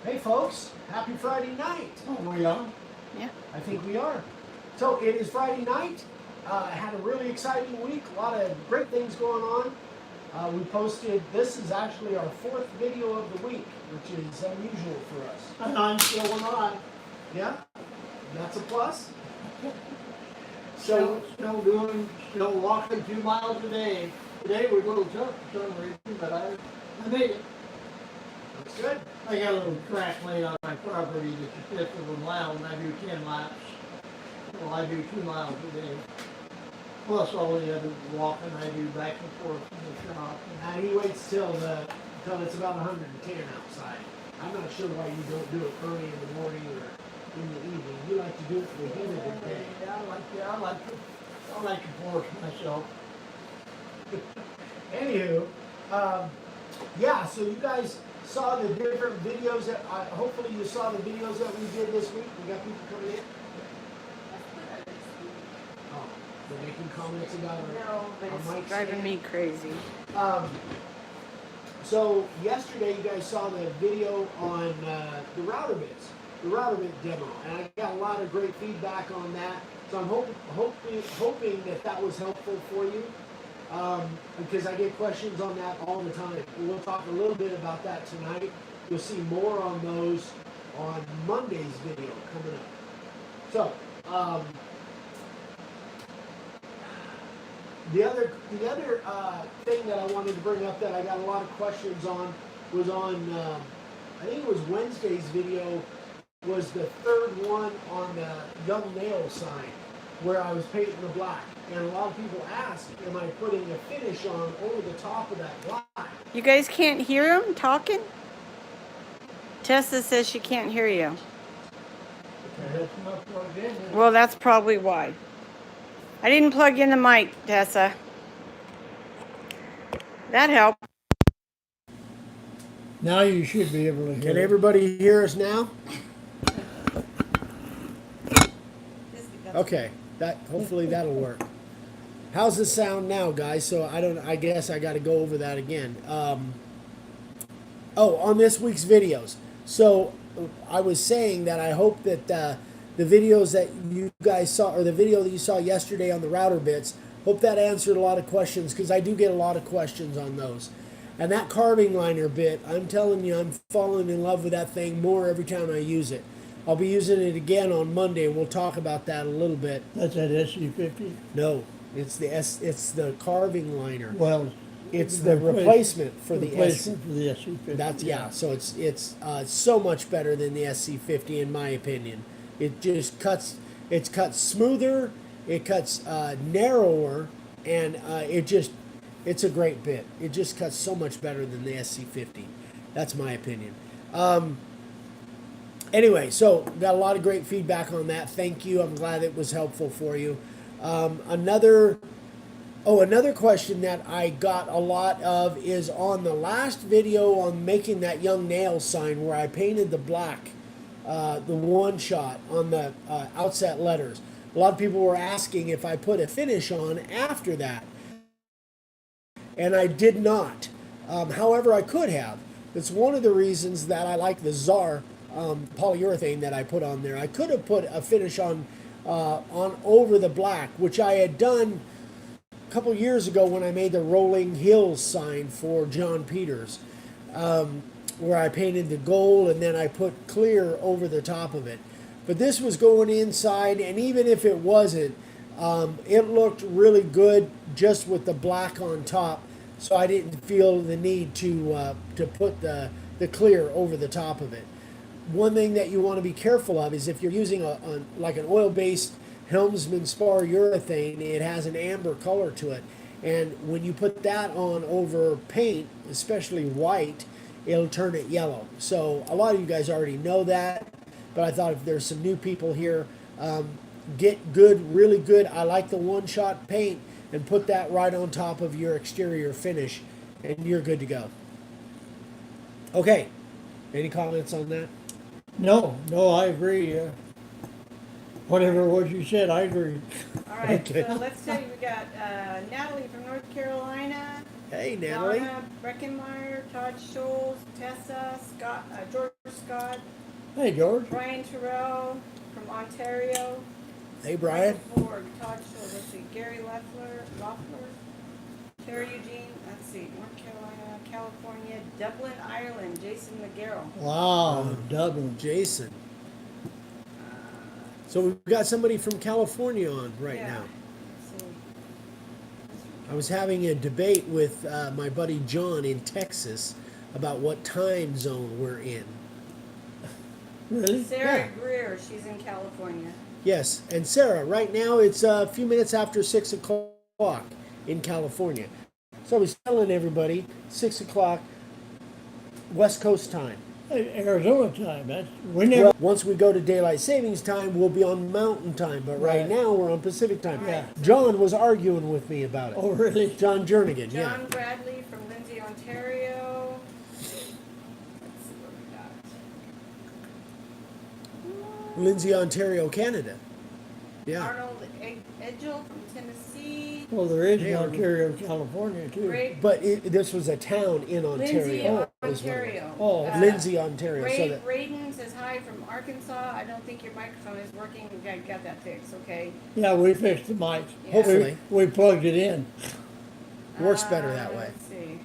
Hey folks, happy Friday night. Oh, we are? Yeah. I think we are. So it is Friday night. Had a really exciting week, a lot of great things going on. We posted, this is actually our 4th video of the week, which is unusual for us. And I'm still on. Yeah, that's a plus. Still walking 2 miles a day. Today was a little tough for some reason, but I made it. That's good. I got a little track laid on my property that's a fifth of a mile, and I do 10 laps. Well, I do 2 miles a day. Plus all the other walking I do back and forth from the shop. And he waits till it's about 110 outside. I'm not sure why you don't do it early in the morning or in the evening. You like to do it for the heat of the day. Yeah, I like to force myself. Anywho, yeah, so you guys saw the different videos that, hopefully you saw the videos that we did this week. We got people coming in. Oh, they're making comments about our, No, but our it's mic driving stand. me crazy. So yesterday you guys saw the video on the router bits, the router bit demo, and I got a lot of great feedback on that. So I'm hoping that was helpful for you, because I get questions on that all the time. And we'll talk a little bit about that tonight. You'll see more on those on Monday's video coming up. So the other thing that I wanted to bring up that I got a lot of questions on was on I think it was Wednesday's video, was the third one on the young nail sign where I was painting the black, and a lot of people ask, am I putting a finish on over the top of that black? You guys can't hear him talking? Tessa says she can't hear you. That's not plugged in. Well, that's probably why. I didn't plug in the mic, Tessa. That helped. Now you should be able to hear. Can everybody hear us now? Okay, hopefully that'll work. How's the sound now, guys? So I guess I got to go over that again. On this week's videos. So I was saying that I hope that the videos that you guys saw, or the video that you saw yesterday on the router bits, hope that answered a lot of questions, because I do get a lot of questions on those. And that carving liner bit, I'm telling you, I'm falling in love with that thing more every time I use it. I'll be using it again on Monday. We'll talk about that a little bit. That's at SC50? No, it's the carving liner. Well, It's the replacement for the SC50. That's so it's so much better than the SC50 in my opinion. It just cuts. It's cut smoother. It cuts narrower, and it's a great bit. It just cuts so much better than the SC50. That's my opinion. Anyway, so got a lot of great feedback on that. Thank you. I'm glad it was helpful for you. Another question that I got a lot of is on the last video on making that young nail sign where I painted the black, the one shot on the outset letters. A lot of people were asking if I put a finish on after that, and I did not. However, I could have. It's one of the reasons that I like the Czar polyurethane that I put on there. I could have put a finish on over the black, which I had done a couple years ago when I made the Rolling Hills sign for John Peters, where I painted the gold and then I put clear over the top of it. But this was going inside, and even if it wasn't, it looked really good just with the black on top, so I didn't feel the need to put the clear over the top of it. One thing that you want to be careful of is if you're using like an oil-based Helmsman spar urethane, it has an amber color to it, and when you put that on over paint, especially white, it'll turn it yellow. So a lot of you guys already know that, but I thought if there's some new people here, get good, really good. I like the one-shot paint, and put that right on top of your exterior finish, and you're good to go. Okay, any comments on that? No, I agree. Whatever it was you said, I agree. All right, Okay. so let's see. We got Natalie from North Carolina. Hey, Natalie. Donna Breckenmeyer, Todd Scholes, Tessa, Scott, George Scott. Hey, George. Brian Terrell from Ontario. Hey, Brian. Michael Ford, Todd Schultz, let's see, Gary Loeffler, Terry Eugene, let's see, North Carolina, California, Dublin, Ireland, Jason McGarrell. Wow, Dublin. Jason. So we've got somebody from California on right Yeah. now. Let's see. I was having a debate with my buddy John in Texas about what time zone we're in. Really? Sarah Yeah. Greer, she's in California. Yes, and Sarah, right now it's a few minutes after 6 o'clock in California. So I was telling everybody 6 o'clock West Coast time. Hey, Arizona time. We never. Well, once we go to daylight savings time, we'll be on mountain time, but right Right. now we're on Pacific time. Yeah. John was arguing with me about it. Oh, really? John Jernigan, yeah. John Bradley from Lindsay, Ontario. Let's see what we got. Lindsay, Ontario, Canada. Yeah. Arnold Edgel from Tennessee. Well, there is Yeah. Ontario, California, too. Greg But this was a town in Lindsay, Ontario. is what it Ontario. Oh, Lindsay, Ontario. Ray So that, Braden says hi from Arkansas. I don't think your microphone is working. We got that fixed, okay? Yeah, we fixed the mic. Yeah. Hopefully. We plugged it in. works better that way. Let's see.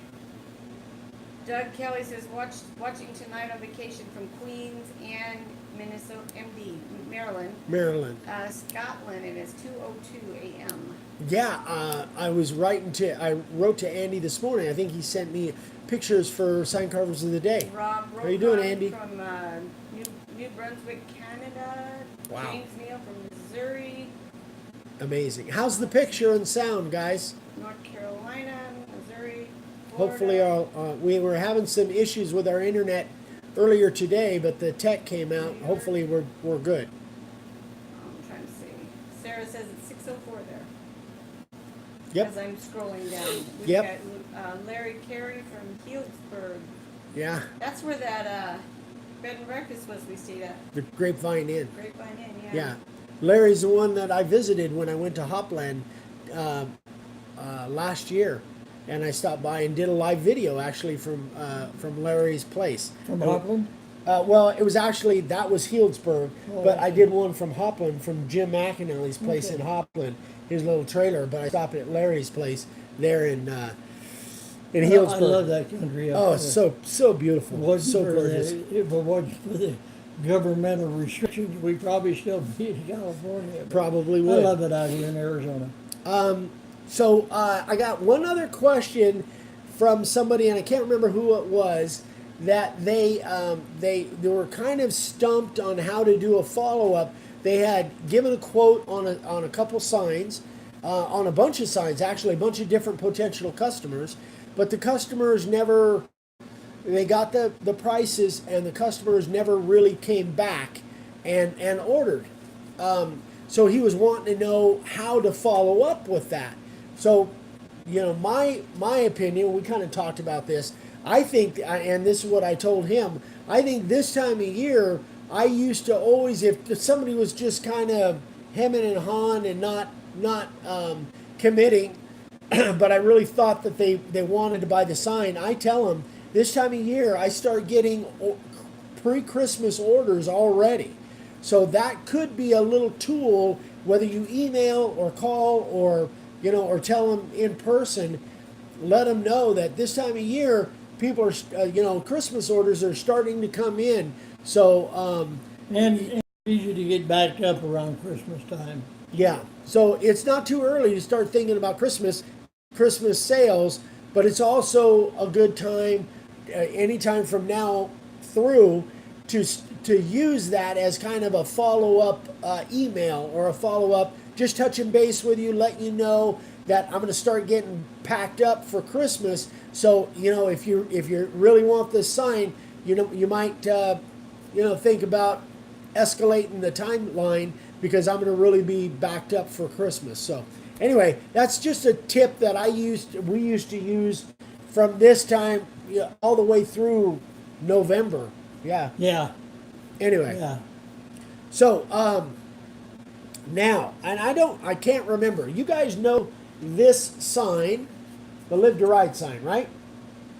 Doug Kelly says watching tonight on vacation from Queens and Minnesota, Maryland. Maryland. Scotland, and it's 2:02 a.m. Yeah, I wrote to Andy this morning. I think he sent me pictures for Sign Carvers of the Day. Rob How you doing, Rokan Andy? from New Brunswick, Canada. Wow. James Neal from Missouri, Amazing. How's the picture and sound, guys? North Carolina, Missouri, Florida. Hopefully, we were having some issues with our internet earlier today, but the tech came out. Hopefully, we're good. I'm trying to see. Sarah says it's 6:04 there. Yep. As I'm scrolling down. We've Yep. got Larry Carey from Healdsburg. Yeah, That's where that bed and breakfast was we stayed at. the Grapevine Inn. Grapevine Inn, yeah. Yeah, Larry's the one that I visited when I went to Hopland last year, and I stopped by and did a live video actually from Larry's place. From Auckland? Well, it was actually that was Healdsburg, Oh, but I okay. did one from Hopland from Jim McAnally's place Okay. in Hopland, his little trailer. But I stopped at Larry's place there in Healdsburg. I love that country. up Oh, there. it's so beautiful, Wasn't so for gorgeous. If it wasn't for the governmental restrictions, we'd probably still be in California. But Probably I would. love it out here in Arizona. So I got one other question from somebody, and I can't remember who it was. That they were kind of stumped on how to do a follow up. They had given a quote on a couple signs, on a bunch of signs, actually a bunch of different potential customers, but the customers never. They got the prices, and the customers never really came back and ordered. So he was wanting to know how to follow up with that. So, my opinion, we kind of talked about this. I think, and this is what I told him, I think this time of year, I used to always, if somebody was just kind of hemming and hawing and not committing, but I really thought that they wanted to buy the sign, I tell them, this time of year, I start getting pre-Christmas orders already. So that could be a little tool, whether you email or call or tell them in person, let them know that this time of year, people are, Christmas orders are starting to come in. So, And it's easy to get backed up around Christmas time. yeah. So it's not too early to start thinking about Christmas sales, but it's also a good time, anytime from now through, to use that as kind of a follow-up email or a follow-up, just touching base with you, letting you know that I'm going to start getting packed up for Christmas. So, if you really want this sign, you might, think about escalating the timeline because I'm going to really be backed up for Christmas. So, anyway, that's just a tip that we used to use from this time all the way through November. Yeah. Yeah, Anyway. yeah. So, now, and I can't remember. You guys know this sign, the Live to Ride sign, right?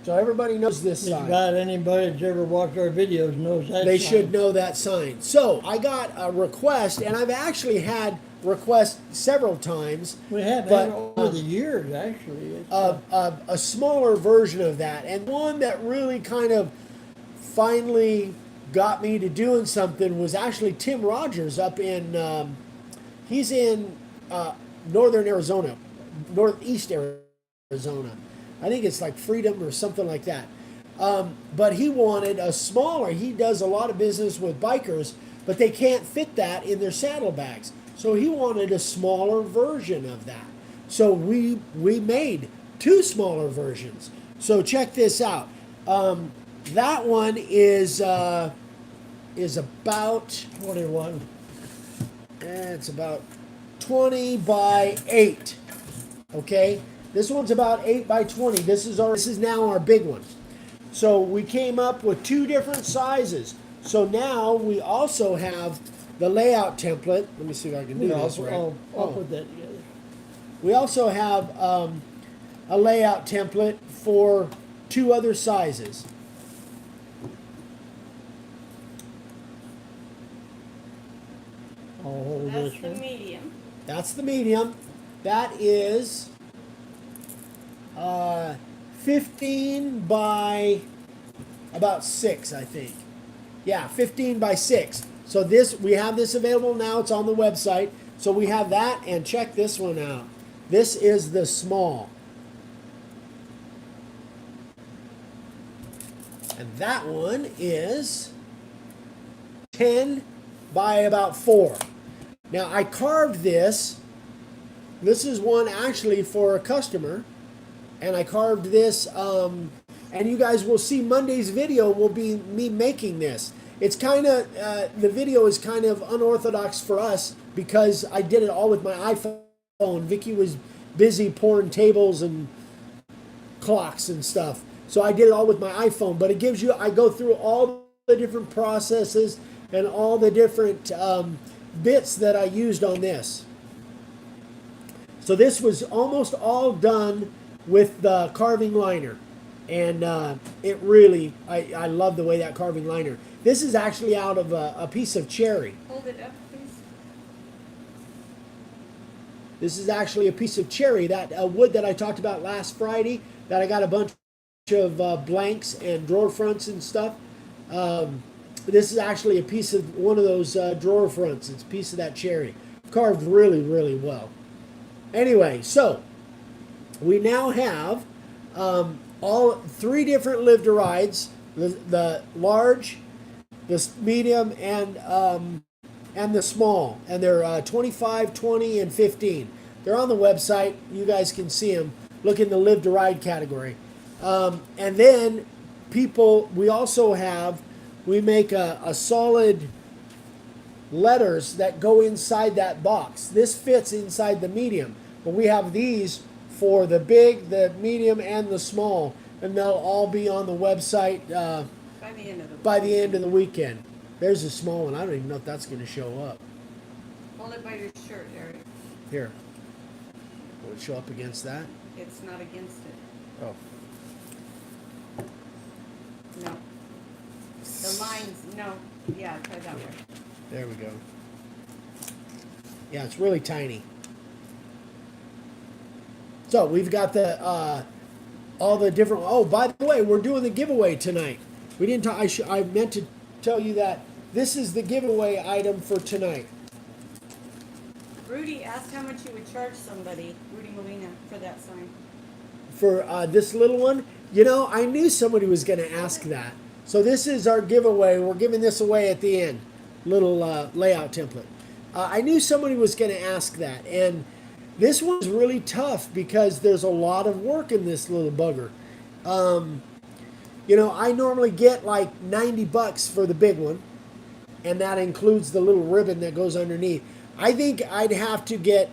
So everybody knows this Just sign. about anybody that's ever watched our videos knows that They sign. should know that sign. So I got a request, and I've actually had requests several times. We have But, had over the years, actually. It's, A smaller version of that, and one that really kind of finally got me to doing something was actually Tim Rogers up in he's in northern Arizona, northeast Arizona. I think it's like Freedom or something like that. But he wanted a smaller. He does a lot of business with bikers, but they can't fit that in their saddlebags. So he wanted a smaller version of that. So we made two smaller versions. So check this out. That one is about 21. it's about 20 by 8. Okay, this one's about 8 by 20. This is now our big one. So we came up with two different sizes. So now we also have the layout template. Let me see if I can do this right. I'll put that together. We also have a layout template for two other sizes. I'll hold That's this the one. medium. That's the medium. That is 15 by about 6, I think. Yeah, 15 by 6. So we have this available now. It's on the website. So we have that, and check this one out. This is the small. And that one is 10 by about 4. Now I carved this. This is one actually for a customer. And I carved this, and you guys will see Monday's video will be me making this. It's kind of, the video is kind of unorthodox for us because I did it all with my iPhone. Vicky was busy pouring tables and clocks and stuff. So I did it all with my iPhone, but it gives you, I go through all the different processes and all the different bits that I used on this. So this was almost all done with the carving liner. And it really, I love the way that carving liner. This is actually out of a piece of cherry. Hold it up, please. This is actually a piece of cherry, that wood that I talked about last Friday, that I got a bunch of blanks and drawer fronts and stuff. This is actually a piece of one of those drawer fronts. It's a piece of that cherry. Carved really, really well. Anyway, so we now have all 3 different live-to-rides, the large, the medium, and the small. And they're 25, 20, and 15. They're on the website. You guys can see them. Look in the live-to-ride category. And then we also have, we make a solid letters that go inside that box. This fits inside the medium. But we have these for the big, the medium, and the small. And they'll all be on the website By the end of the by the end of the weekend. There's a small one. I don't even know if that's going to show up. Hold it by your shirt, Eric. Here. Will it show up against that? It's not against it. Oh. No. The lines, no. Yeah, try that way. There we go. Yeah, it's really tiny. So we've got the all the different. Oh, by the way, we're doing the giveaway tonight. We didn't talk. I meant to tell you that this is the giveaway item for tonight. Rudy asked how much you would charge somebody, Rudy Molina, for that sign. For this little one, you know, I knew somebody was going to ask that. So this is our giveaway. We're giving this away at the end. Little layout template. I knew somebody was going to ask that, and this one's really tough because there's a lot of work in this little bugger. You know, I normally get like $90 for the big one, and that includes the little ribbon that goes underneath. I think I'd have to get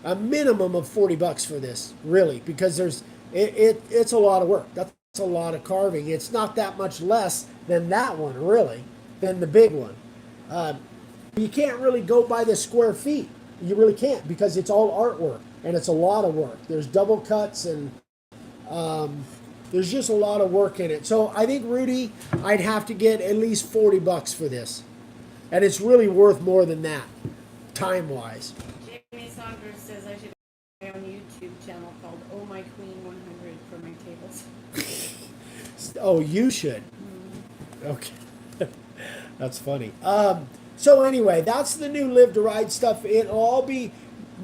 a minimum of $40 for this, really, because it's a lot of work. That's a lot of carving. It's not that much less than that one, really, than the big one. You can't really go by the square feet. You really can't, because it's all artwork, and it's a lot of work. There's double cuts and There's just a lot of work in it. So I think, Rudy, I'd have to get at least $40 for this. And it's really worth more than that, time-wise. Jamie Saunders says I should have my own YouTube channel called Oh My Queen 100 for my tables. Oh, you should. Okay. That's funny. So anyway, that's the new Live to Ride stuff. It'll all be,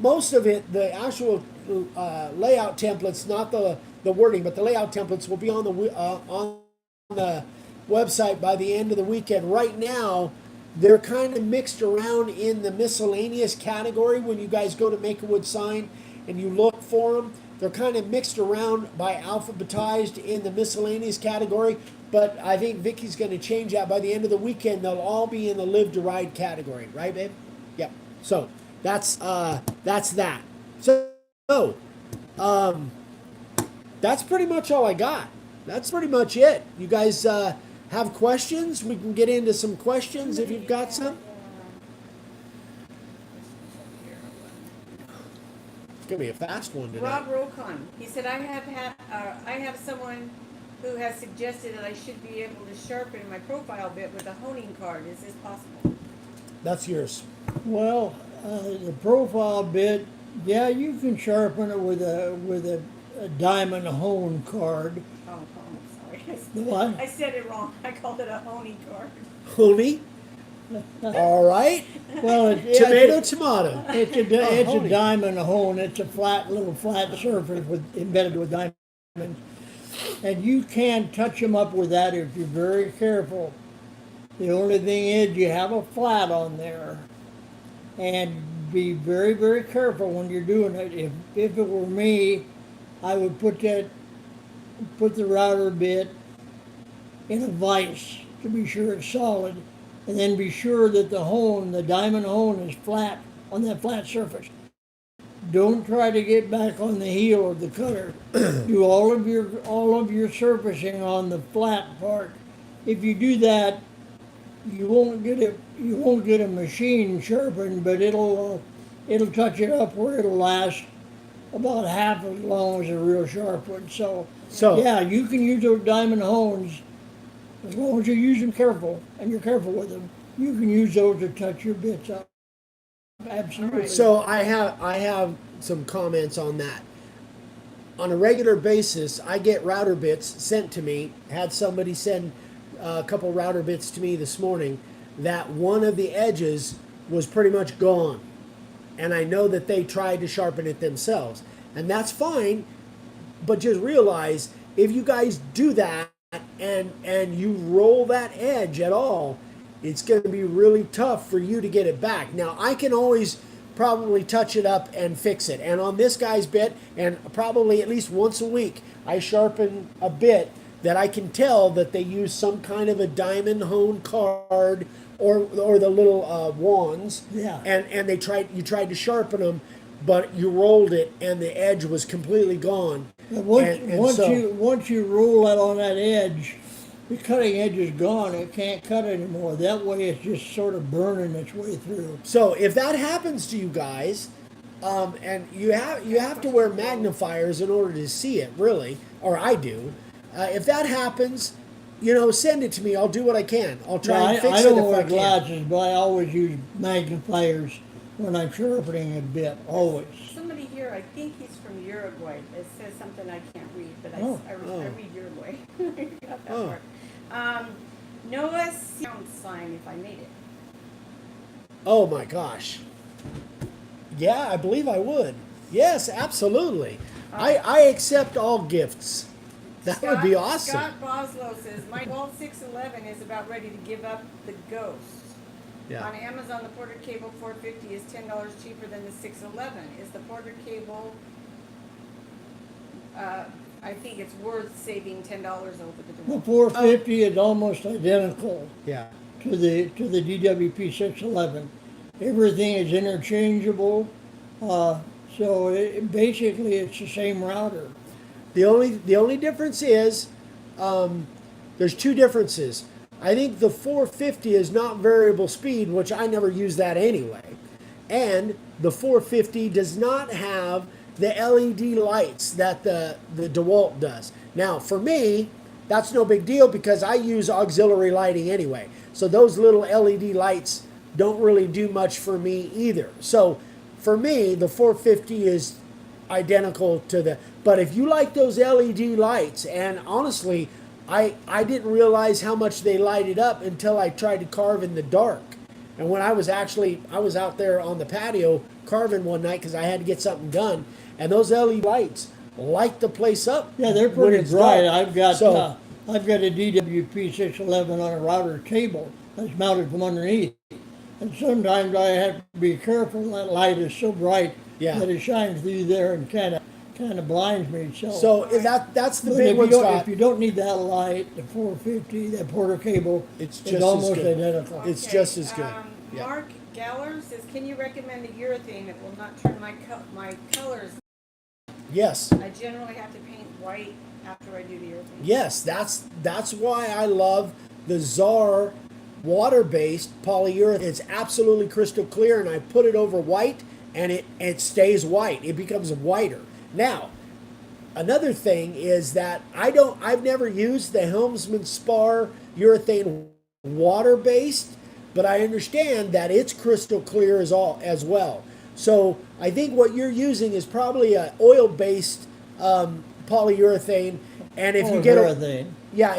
most of it, the actual layout templates, not the wording, but the layout templates will be on the website by the end of the weekend. Right now, they're kind of mixed around in the miscellaneous category. When you guys go to Make a Wood Sign and you look for them, they're kind of mixed around by alphabetized in the miscellaneous category. But I think Vicky's going to change that by the end of the weekend. They'll all be in the Live to Ride category, right, babe? Yep. So that's that. So that's pretty much all I got. That's pretty much it. You guys have questions? We can get into some questions if you've got some. It's gonna be a fast one today. Rob Rocon, he said I have someone who has suggested that I should be able to sharpen my profile bit with a honing card. Is this possible? That's yours. Well, the profile bit, yeah, you can sharpen it with a diamond hone card. Oh, sorry. What? I said it wrong. I called it a honing card. Honey. All right. Well, Tomato. it's a honey. diamond hone. It's a little flat surface embedded with diamonds, and you can touch them up with that if you're very careful. The only thing is you have a flat on there, and be very, very careful when you're doing it. If it were me, I would put the router bit in a vise to be sure it's solid, and then be sure that the diamond hone is flat on that flat surface. Don't try to get back on the heel of the cutter. Do all of your surfacing on the flat part. If you do that, you won't get a machine sharpened, but it'll touch it up where it'll last about half as long as a real sharp one. So yeah, you can use those diamond hones as long as you use them careful and you're careful with them. You can use those to touch your bits up. Absolutely. So I have some comments on that. On a regular basis, I get router bits sent to me. Had somebody send a couple router bits to me this morning that one of the edges was pretty much gone. And I know that they tried to sharpen it themselves. And that's fine, but just realize if you guys do that and you roll that edge at all, it's going to be really tough for you to get it back. Now, I can always probably touch it up and fix it. And on this guy's bit, and probably at least once a week, I sharpen a bit that I can tell that they use some kind of a diamond hone card or the little wands. Yeah. And you tried to sharpen them, but you rolled it and the edge was completely gone. Once you roll that on that edge, the cutting edge is gone. It can't cut anymore. That way, it's just sort of burning its way through. So if that happens to you guys, and you have to wear magnifiers in order to see it, really, or I do. If that happens, send it to me. I'll do what I can. I'll try and fix I it don't if wear I can. glasses, but I always use magnifiers when I'm sharpening a bit. Always. Somebody here, I think he's from Uruguay. It says something I can't read, but I read Uruguay. Got that part. Noah sound sign if I made it. Oh my gosh. Yeah, I believe I would. Yes, absolutely. I accept all gifts. That would be awesome. Scott Boslow says, my Walt 611 is about ready to give up the ghost. Yeah. On Amazon, the Porter Cable 450 is $10 cheaper than the 611. Is the Porter Cable, I think it's worth saving $10 over the The 450 is almost identical Yeah. to the DWP 611. Everything is interchangeable, so basically it's the same router. The only difference is there's two differences. I think the 450 is not variable speed, which I never use that anyway. And the 450 does not have the LED lights that the DeWalt does. Now, for me, that's no big deal because I use auxiliary lighting anyway. So those little LED lights don't really do much for me either. So for me, the 450 is identical to the, but if you like those LED lights, and honestly, I didn't realize how much they lighted up until I tried to carve in the dark. And when I was out there on the patio carving one night because I had to get something done, and those LED lights light the place up. Yeah, they're when pretty it's bright. dark. I've got a DWP 611 on a router table that's mounted from underneath. And sometimes I have to be careful. That light is so bright Yeah. that it shines through there and kind of blinds me. So that's the But big one, Scott. if you don't need that light, the 450, that Porter cable, It's is just almost as good. identical. It's just as good. Yeah. Mark Galler says, can you recommend a urethane that will not turn my colors? Yes. I generally have to paint white after I do the urethane. Yes, that's why I love the Czar water-based polyurethane. It's absolutely crystal clear, and I put it over white, and it stays white. It becomes whiter. Now, another thing is that I've never used the Helmsman Spar urethane water-based, but I understand that it's crystal clear as well. So I think what you're using is probably an oil-based polyurethane, and if you get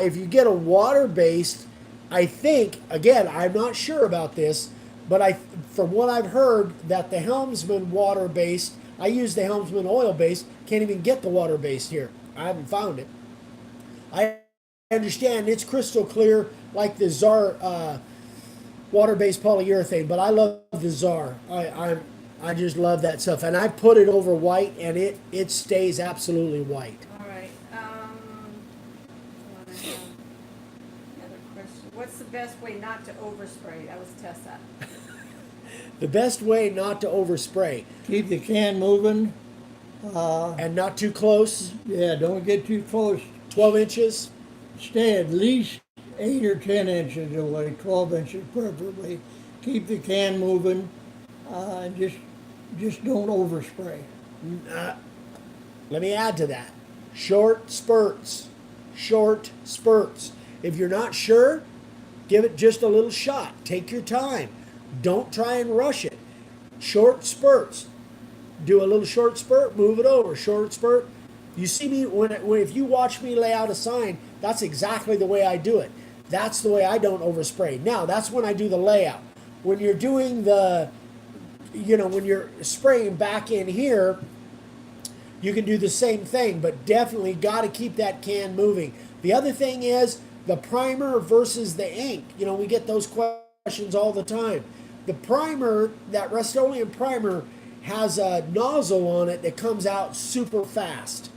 if you get a water-based, I think, again, I'm not sure about this, but from what I've heard, that the Helmsman water-based, I use the Helmsman oil-based, can't even get the water-based here. I haven't found it. I understand it's crystal clear like the Czar water-based polyurethane, but I love the Czar. I just love that stuff, and I put it over white, and it stays absolutely white. All right. Another question. What's the best way not to overspray? That was Tessa. The best way not to overspray. Keep the can moving. And not too close. Yeah, don't get too close. 12 inches. Stay at least 8 or 10 inches away, 12 inches preferably. Keep the can moving. Just don't overspray. Let me add to that. Short spurts. Short spurts. If you're not sure, give it just a little shot. Take your time. Don't try and rush it. Short spurts. Do a little short spurt, move it over. Short spurt. You see me, if you watch me lay out a sign, that's exactly the way I do it. That's the way I don't overspray. Now, that's when I do the layout. When you're doing when you're spraying back in here, you can do the same thing, but definitely got to keep that can moving. The other thing is the primer versus the ink. We get those questions all the time. The primer, that Rust-Oleum primer, has a nozzle on it that comes out super fast.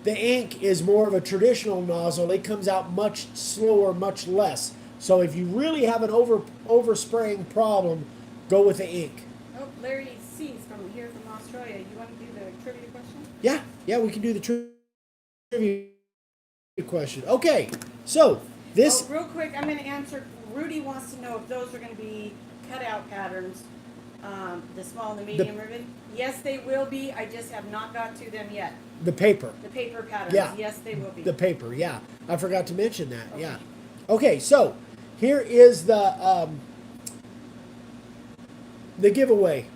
The ink is more of a traditional nozzle. It comes out much slower, much less. So if you really have an overspraying problem, go with the ink. Oh, Larry C's from Australia. You want to do the trivia question? Yeah, we can do the trivia question. Okay, so this. Oh, real quick, I'm going to answer. Rudy wants to know if those are going to be cutout patterns, the small and the medium ribbon. Yes, they will be. I just have not got to them yet. The paper. The paper patterns. Yeah. Yes, they will be. The paper. Yeah, I forgot to mention that. Okay. Yeah. Okay, so here is the giveaway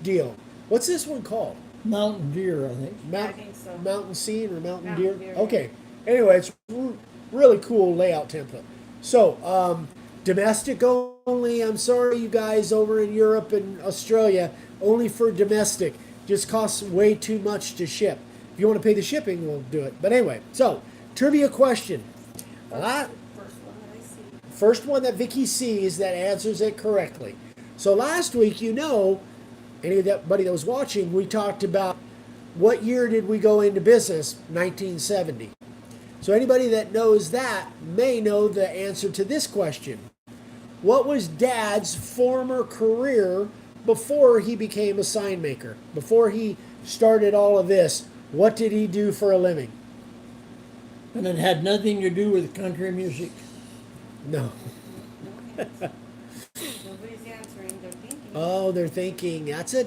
deal. What's this one called? Mountain Deer, I think. I think so. Mountain Scene or Mountain Mountain Deer? Deer, Okay. Anyway, it's really cool layout template. So, domestic only. I'm sorry, you guys over in Europe and Australia, only for domestic. Just costs way too much to ship. If you want to pay the shipping, we'll do it. But anyway, so trivia question. First one that I see. First one that Vicky sees that answers it correctly. So last week, anybody that was watching, we talked about what year did we go into business? 1970. So anybody that knows that may know the answer to this question. What was Dad's former career before he became a sign maker? Before he started all of this, what did he do for a living? And it had nothing to do with country music. No. No hands. Nobody's answering. They're thinking. Oh, they're thinking it's a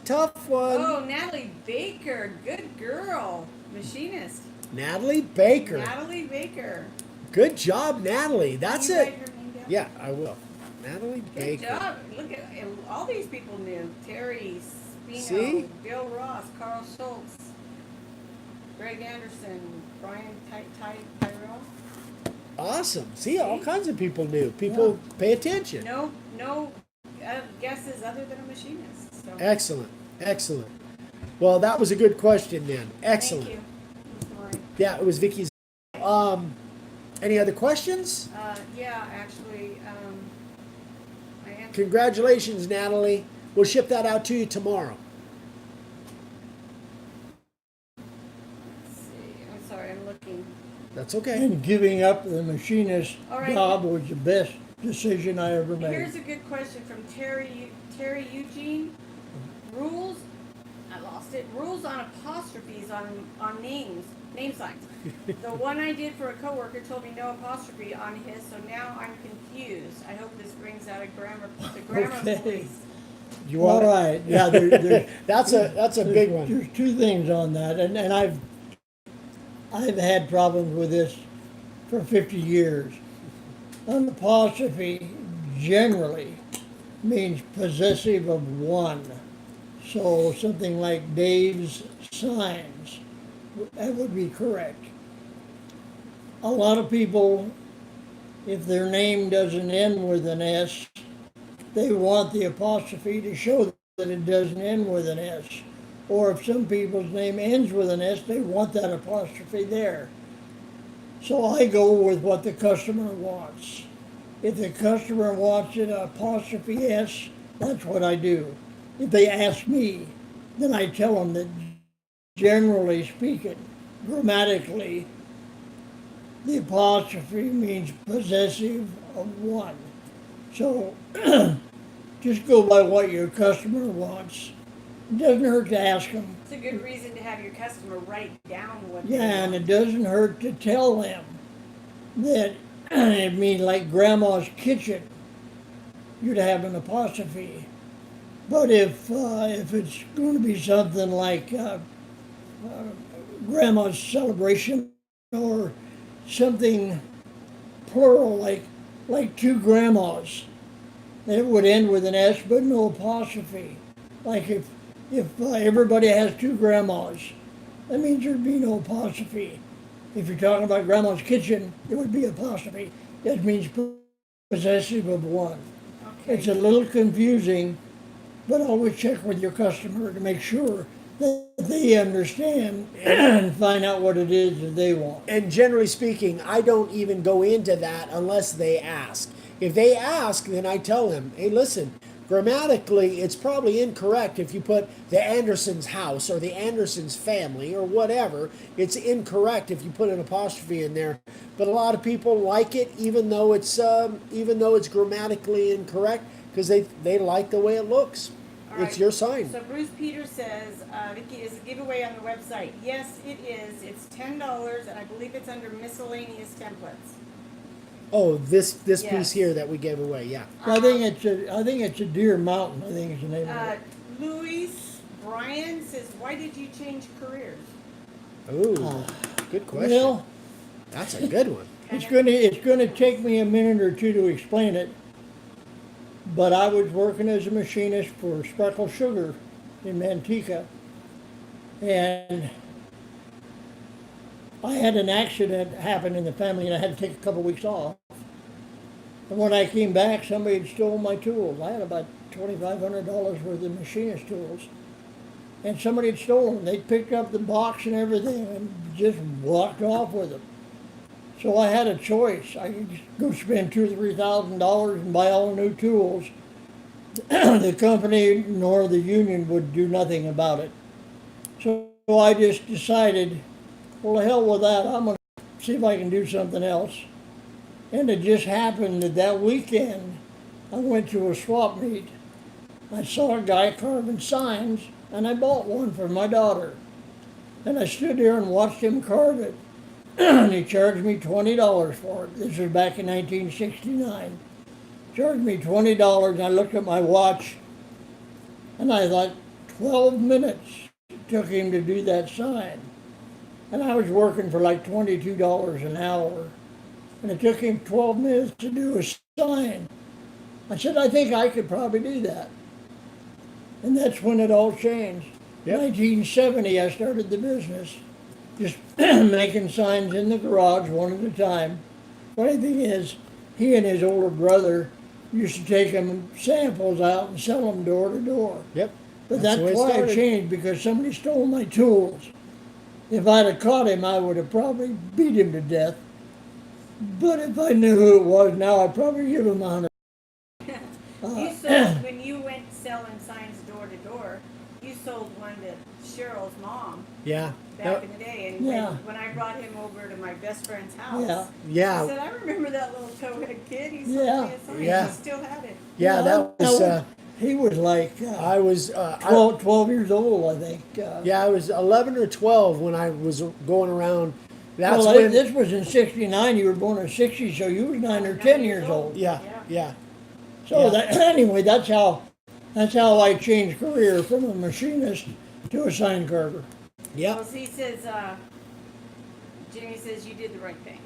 tough one. Oh, Natalie Baker, good girl, machinist. Natalie Baker. Natalie Baker. Good job, Natalie. That's Can you it. write her name down? Yeah, I will. Natalie Good Baker. job. Look at all these people knew. Terry Spino, See? Bill Ross, Carl Schultz, Greg Anderson, Brian Tyrell. Awesome. See, all kinds of people knew. People pay attention. No guesses other than a machinist. So. Excellent. Excellent. Well, that was a good question then. Excellent. Thank you. Ms. Maureen. Yeah, it was Vicky's. Any other questions? Yeah, actually, I answered. Congratulations, Natalie. We'll ship that out to you tomorrow. Let's see. I'm sorry, I'm looking. That's okay. And giving up the machinist All right. job was the best decision I ever made. Here's a good question from Terry Eugene. Rules, I lost it. Rules on apostrophes on names, name signs. The one I did for a coworker told me no apostrophe on his, so now I'm confused. I hope this brings out the grammar Okay. police. You All want it? right, yeah, there's That's a big one. There's two things on that, and I've had problems with this for 50 years. An apostrophe generally means possessive of one. So something like Dave's signs, that would be correct. A lot of people, if their name doesn't end with an S, they want the apostrophe to show that it doesn't end with an S. Or if some people's name ends with an S, they want that apostrophe there. So I go with what the customer wants. If the customer wants an apostrophe S, that's what I do. If they ask me, then I tell them that generally speaking, grammatically, the apostrophe means possessive of one. So just go by what your customer wants. It doesn't hurt to ask them. It's a good reason to have your customer write down what Yeah, they and want. it doesn't hurt to tell them that it means like grandma's kitchen, you'd have an apostrophe. But if it's going to be something like grandma's celebration or something plural like two grandmas, then it would end with an S but no apostrophe. Like if everybody has two grandmas, that means there'd be no apostrophe. If you're talking about grandma's kitchen, it would be apostrophe. That means possessive of one. Okay. It's a little confusing, but always check with your customer to make sure that they understand and find out what it is that they want. And generally speaking, I don't even go into that unless they ask. If they ask, then I tell them, hey, listen, grammatically, it's probably incorrect if you put the Anderson's house or the Anderson's family or whatever. It's incorrect if you put an apostrophe in there. But a lot of people like it, even though it's grammatically incorrect, because they like the way it looks. All It's right. your sign. So Bruce Peters says, Vicki, is a giveaway on the website? Yes, it is. It's $10, and I believe it's under miscellaneous templates. Oh, this Yes. piece here that we gave away, yeah. I think it's a Deer Mountain. I think is the name of it. Luis Brian says, why did you change careers? Ooh, good question. Well, That's a good one. it's gonna take me a minute or two to explain it. But I was working as a machinist for Sparkle Sugar in Manteca, and I had an accident happen in the family, and I had to take a couple weeks off. And when I came back, somebody had stolen my tools. I had about $2,500 worth of machinist tools, and somebody had stolen them. They picked up the box and everything and just walked off with them. So I had a choice. I could just go spend $2,000 or $3,000 and buy all new tools. The company nor the union would do nothing about it. So I just decided, well, the hell with that. I'm going to see if I can do something else. And it just happened that weekend, I went to a swap meet. I saw a guy carving signs, and I bought one for my daughter. And I stood there and watched him carve it. And he charged me $20 for it. This was back in 1969. Charged me $20, and I looked at my watch, And I thought, 12 minutes it took him to do that sign. And I was working for like $22 an hour. And it took him 12 minutes to do a sign. I said, I think I could probably do that. And that's when it all changed. Yep. 1970, I started the business. Just making signs in the garage one at a time. Funny thing is, he and his older brother used to take them samples out and sell them door to door. Yep. But That's that's the way it why I started. changed, because somebody stole my tools. If I'd have caught him, I would have probably beat him to death. But if I knew who it was now, I'd probably give him 100. You sold, when you went selling signs door to door, you sold one to Cheryl's mom Yeah. back in the day. And Yeah. when I brought him over to my best friend's house, Yeah. I Yeah. said, I remember that little towhead kid. He sold Yeah. me a sign. Yeah. He still had it. Yeah, that was, He was like I was, 12 years old, I think. yeah, I was 11 or 12 when I was going around. That's well, when, this was in '69. You were born in '60, so you was 9 or 10 years old. yeah, yeah. So Yeah. that, anyway, that's how I changed career from a machinist to a sign carver. Yep. Well, he says, Jimmy says you did the right thing.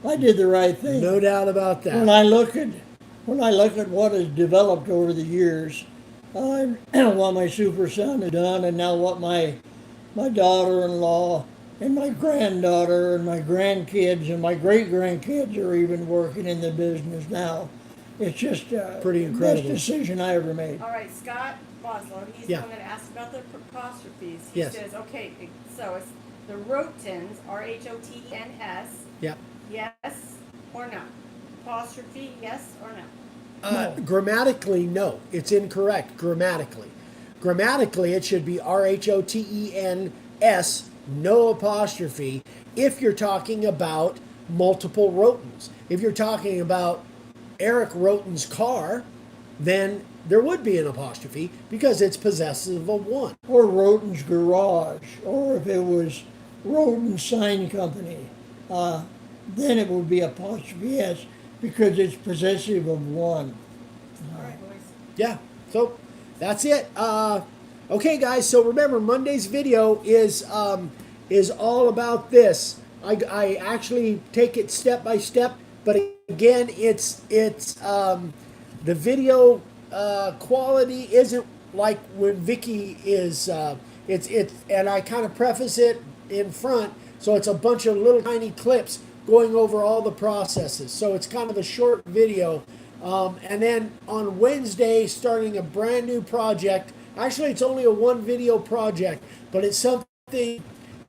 I did the right thing. No doubt about When that. I look at what has developed over the years, what my super son has done, and now what my daughter-in-law and my granddaughter and my grandkids and my great-grandkids are even working in the business now. It's just Pretty the incredible. best decision I ever made. All right, Scott Boslow, he's Yeah. the one that asked about the apostrophes. He Yes. says, okay, so it's the Rhotens, Rhotens, Yep. yes or no? Apostrophe, yes or no? No. Grammatically, no. It's incorrect grammatically. Grammatically, it should be Rhoten's, no apostrophe, if you're talking about multiple Rhotens. If you're talking about Eric Rhoten's car, then there would be an apostrophe because it's possessive of one. Or Rhoten's Garage, or if it was Rhoten Sign Company, then it would be apostrophe S because it's possessive of one. All right, boys. Yeah, so that's it. Okay, guys, so remember, Monday's video is all about this. I actually take it step by step, but again, it's the video quality isn't like when Vicky is. It's and I kind of preface it in front, so it's a bunch of little tiny clips going over all the processes. So it's kind of a short video. And then on Wednesday, starting a brand new project. Actually, it's only a one video project, but it's something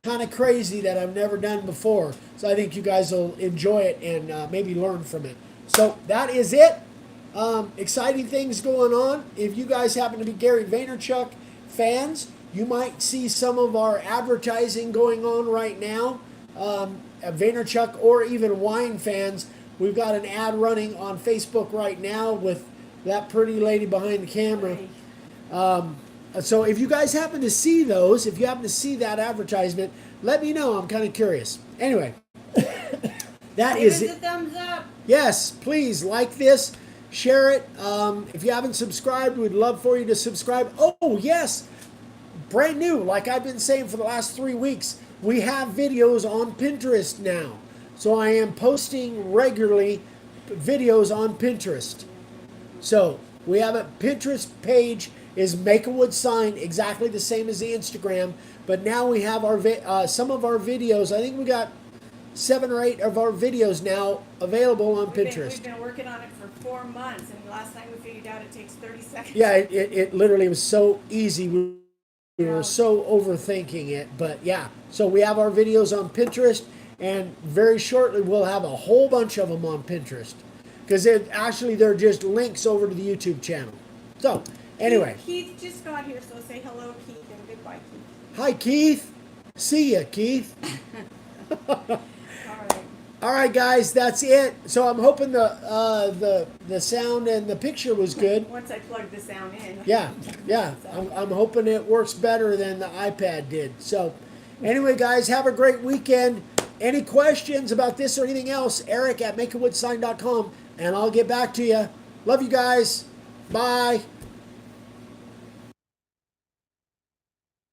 kind of crazy that I've never done before. So I think you guys will enjoy it and maybe learn from it. So that is it. Exciting things going on. If you guys happen to be Gary Vaynerchuk fans, you might see some of our advertising going on right now. Vaynerchuk or even wine fans, we've got an ad running on Facebook right now with that pretty lady behind the camera. So if you guys happen to see those, if you happen to see that advertisement, let me know. I'm kind of curious. Anyway, that Give is us it. a thumbs up. Yes, please like this, share it. If you haven't subscribed, we'd love for you to subscribe. Oh, yes, brand new, like I've been saying for the last 3 weeks, we have videos on Pinterest now. So I am posting regularly videos on Pinterest. So we have a Pinterest page is Make a Wood Sign, exactly the same as the Instagram. But now we have our some of our videos. I think we got 7 or 8 of our videos now available on Pinterest. We've been working on it for 4 months, and last time we figured out it takes 30 seconds. Yeah, it literally was so easy. We were so overthinking it. But yeah, so we have our videos on Pinterest, and very shortly we'll have a whole bunch of them on Pinterest. Because they're just links over to the YouTube channel. So, anyway. Keith just got here, so say hello, Keith, and goodbye, Keith. Hi, Keith. See ya, Keith. All right. All right, guys, that's it. So I'm hoping the sound and the picture was good. Once I plug the sound in. Yeah. I'm hoping it works better than the iPad did. So, anyway, guys, have a great weekend. Any questions about this or anything else, Eric at makeawoodsign.com, and I'll get back to you. Love you guys. Bye.